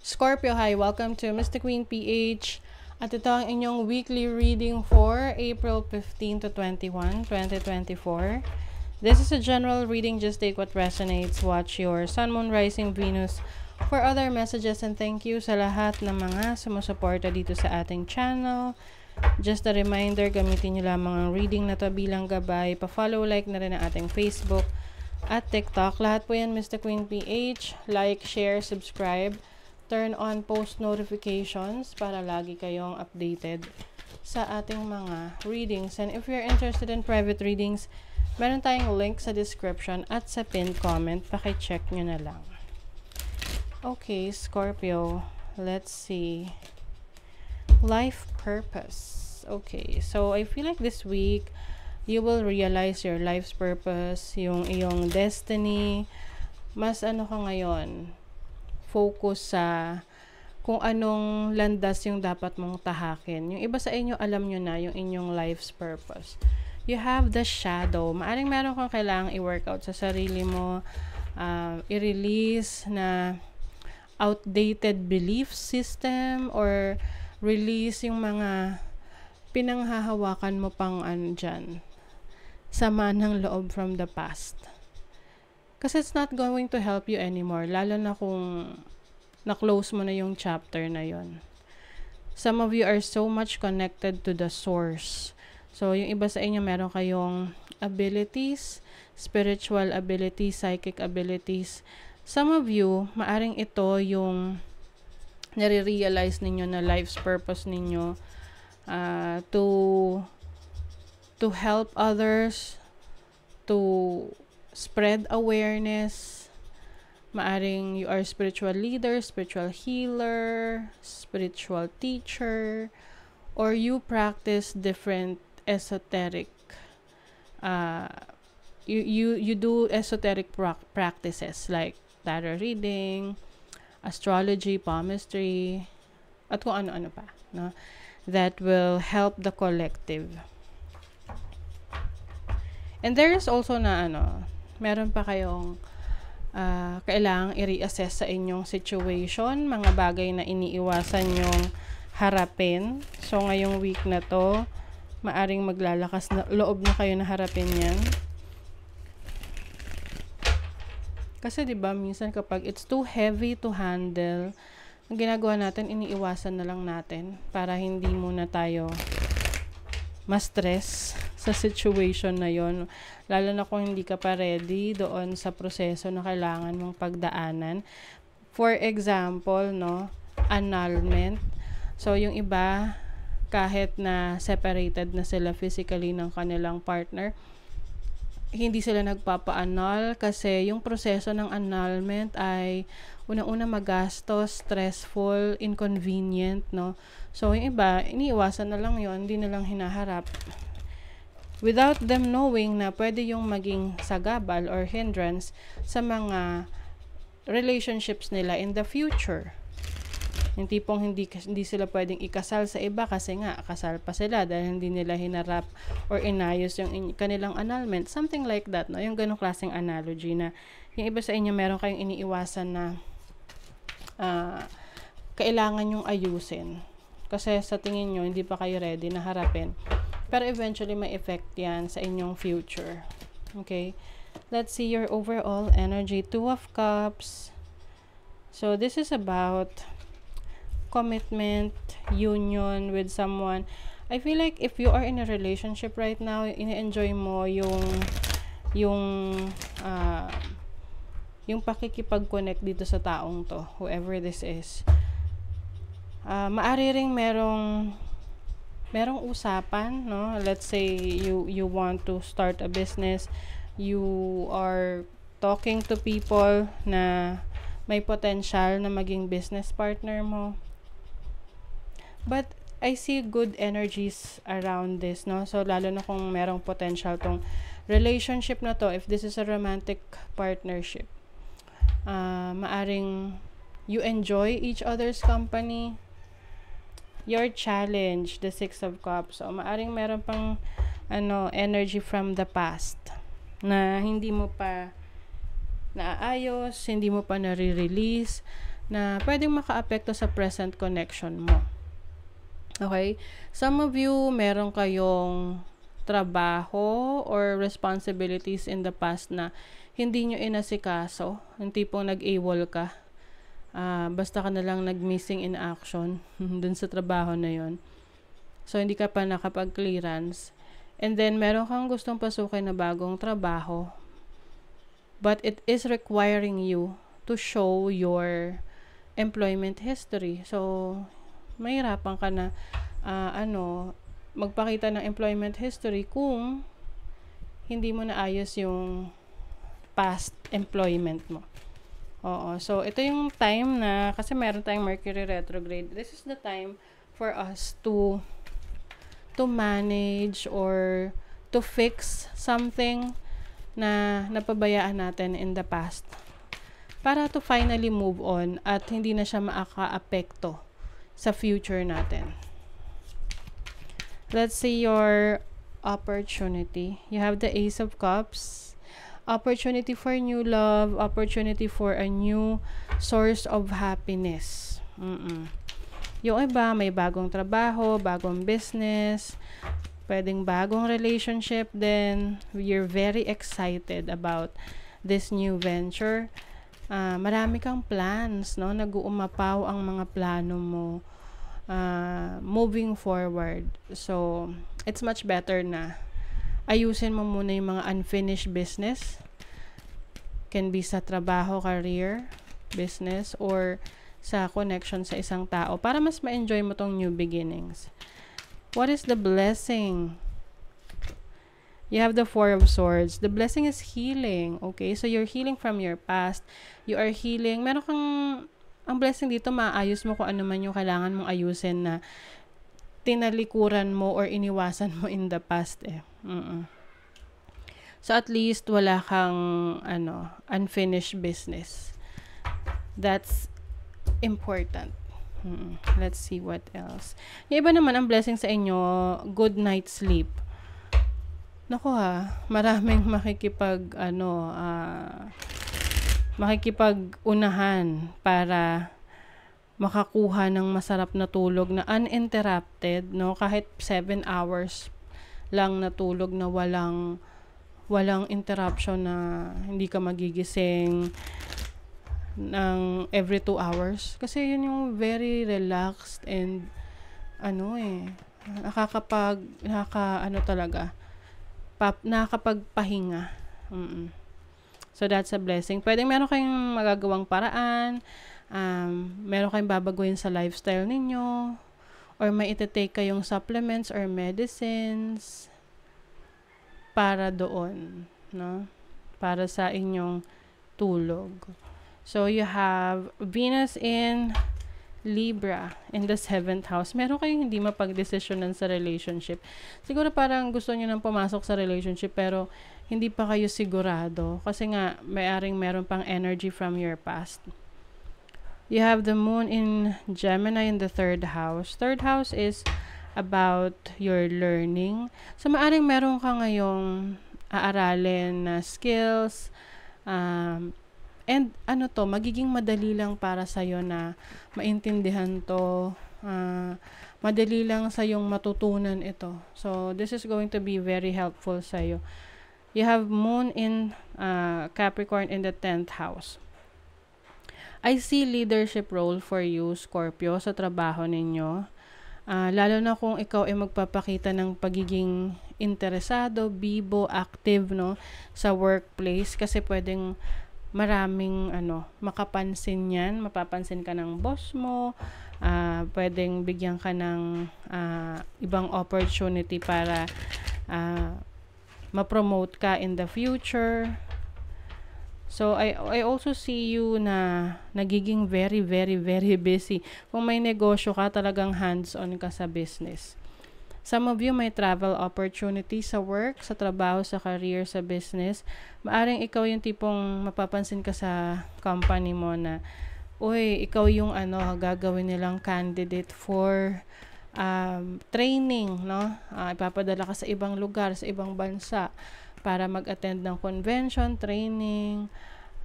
Scorpio, hi! Welcome to Mystic Queen PH. At ito ang inyong weekly reading for April 15 to 21, 2024. This is a general reading. Just take what resonates. Watch your Sun, Moon, Rising, Venus for other messages. And thank you sa lahat ng mga sumusuporta dito sa ating channel. Just a reminder, gamitin nyo lamang ang reading na to bilang gabay. Pa-follow, like na rin ang ating Facebook at TikTok. Lahat po yan, Mystic Queen PH. Like, share, subscribe. Turn on post notifications para lagi kayong updated sa ating mga readings. And if you're interested in private readings, meron tayong link sa description at sa pinned comment. Paki-check nyo na lang. Okay, Scorpio. Let's see. Life purpose. Okay, so I feel like this week, you will realize your life's purpose, yung iyong destiny. Mas ano ka ngayon, focus sa kung anong landas yung dapat mong tahakin. Yung iba sa inyo, alam nyo na yung inyong life's purpose. You have the shadow. Maaring meron kang kailangang i-workout sa sarili mo, i-release na outdated belief system, or release yung mga pinanghahawakan mo pang dyan. Sama ng loob from the past. Kasi it's not going to help you anymore. Lalo na kung na-close mo na yung chapter na yon. Some of you are so much connected to the source. So, yung iba sa inyo, meron kayong abilities, spiritual abilities, psychic abilities. Some of you, maaring ito yung nare-realize ninyo na life's purpose ninyo to help others, to spread awareness. Maaring you are spiritual leader, spiritual healer, spiritual teacher, or you practice different esoteric you do esoteric practices like tarot reading, astrology, palmistry, at kung ano-ano pa, no? That will help the collective. And there is also na meron pa kayong kailangang i-reassess sa inyong situation, mga bagay na iniiwasan nyong harapin. So, ngayong week na to, maaring maglalakas na loob na kayo na harapin yan. Kasi 'di ba minsan kapag it's too heavy to handle, ang ginagawa natin, iniiwasan na lang natin para hindi muna tayo ma-stress sa situation na yon. Lalo na kung hindi ka pa ready doon sa proseso na kailangan mong pagdaanan. For example, annulment. So, yung iba, kahit na separated na sila physically ng kanilang partner, hindi sila nagpapa-annul kasi yung proseso ng annulment ay unang-una magastos, stressful, inconvenient, no? So, yung iba, iniiwasan na lang yon, hindi na lang hinaharap. Without them knowing na pwede yung maging sagabal or hindrance sa mga relationships nila in the future. Yung tipong hindi sila pwedeng ikasal sa iba kasi nga, kasal pa sila dahil hindi nila hinarap or inayos yung kanilang annulment. Something like that, no? Yung ganong klaseng analogy na yung iba sa inyo meron kayong iniiwasan na kailangan yung ayusin. Kasi sa tingin nyo, hindi pa kayo ready na harapin. Pero eventually, may effect yan sa inyong future. Okay? Let's see your overall energy. 2 of Cups. So, this is about commitment, union with someone. I feel like if you are in a relationship right now, ini-enjoy mo yung pakikipag-connect dito sa taong to, whoever this is. Maari ring merong usapan, no? Let's say you want to start a business, you are talking to people na may potential na maging business partner mo. But I see good energies around this, no? So, lalo na kung merong potential tong relationship na to, if this is a romantic partnership, maaring you enjoy each other's company. Your challenge, the 6 of Cups. So, maaring meron pang energy from the past na hindi mo pa naayos, hindi mo pa nare-release, na pwedeng makaapekto sa present connection mo. Okay? Some of you, meron kayong trabaho or responsibilities in the past na hindi nyo inasikaso. Yung tipong nag-AWOL ka. Basta ka na lang nag-missing in action dun sa trabaho na yon. So, hindi ka pa nakapag-clearance. And then, meron kang gustong pasukin na bagong trabaho. But it is requiring you to show your employment history. So, mahirapan ka na magpakita ng employment history kung hindi mo naayos yung past employment mo. Oo. So, ito yung time na, kasi meron tayong Mercury retrograde. This is the time for us to manage or to fix something na napabayaan natin in the past. Para to finally move on at hindi na siya maaka-apekto sa future natin. Let's see your opportunity. You have the Ace of Cups. Opportunity for new love. Opportunity for a new source of happiness. Yung iba, may bagong trabaho, bagong business, pwedeng bagong relationship din. You're very excited about this new venture. Marami kang plans, no? Nag-uumapaw ang mga plano mo moving forward. So, it's much better na ayusin mo muna yung mga unfinished business. Can be sa trabaho, career, business, or sa connection sa isang tao para mas ma-enjoy mo tong new beginnings. What is the blessing? You have the Four of Swords. The blessing is healing. Okay? So, you're healing from your past. You are healing. Meron kang, ang blessing dito, maayos mo kung ano man yung kailangan mong ayusin na tinalikuran mo or iniwasan mo in the past eh. So, at least, wala kang, unfinished business. That's important. Let's see what else. Yung iba naman, ang blessing sa inyo, good night's sleep. Naku maraming makikipag-unahan para makakuha ng masarap na tulog na uninterrupted, no? Kahit 7 hours lang na tulog na walang interruption, na hindi ka magigising ng every 2 hours. Kasi yun yung very relaxed and nakakapagpahinga. So, that's a blessing. Pwedeng meron kayong magagawang paraan, meron kayong babaguhin sa lifestyle ninyo, or may iti-take kayong supplements or medicines para doon, no? Para sa inyong tulog. So, you have Venus in Libra in the 7th house. Meron kayong hindi mapag-desisyonan sa relationship. Siguro parang gusto nyo nang pumasok sa relationship pero hindi pa kayo sigurado. Kasi nga, meron pang energy from your past. You have the Moon in Gemini in the 3rd house. 3rd house is about your learning. So, maaring meron ka ngayong aaralin na skills, and magiging madali lang para sa'yo na maintindihan to. Madali lang sa'yong matutunan ito. So, this is going to be very helpful sa'yo. You have Moon in Capricorn in the 10th house. I see leadership role for you, Scorpio, sa trabaho ninyo. Lalo na kung ikaw ay magpapakita ng pagiging interesado, bibo, active, no, sa workplace. Kasi pwedeng maraming makapansin yan. Mapapansin ka ng boss mo. Pwedeng bigyan ka ng ibang opportunity para ma-promote ka in the future. So, I also see you na nagiging very, very, very busy. Kung may negosyo ka, talagang hands-on ka sa business. Some of you may travel opportunity sa work, sa trabaho, sa career, sa business. Maaring ikaw yung tipong mapapansin ka sa company mo na, ikaw yung gagawin nilang candidate for training, no? Ipapadala ka sa ibang lugar, sa ibang bansa para mag-attend ng convention, training,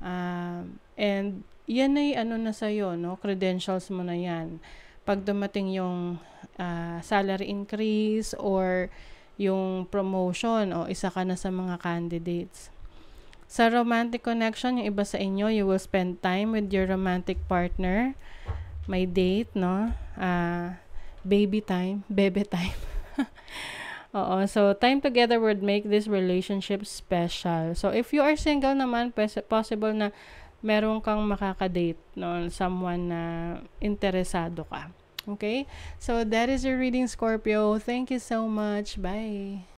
And yan ay ano na sa'yo, no? Credentials mo na yan. Pag dumating yung salary increase or yung promotion, o isa ka na sa mga candidates. Sa romantic connection, yung iba sa inyo, you will spend time with your romantic partner. May date, no? Baby time, bebe time. Oo, so time together would make this relationship special. So if you are single naman, possible na meron kang makaka-date, no? Someone na interesado ka. Okay? So that is your reading, Scorpio. Thank you so much. Bye.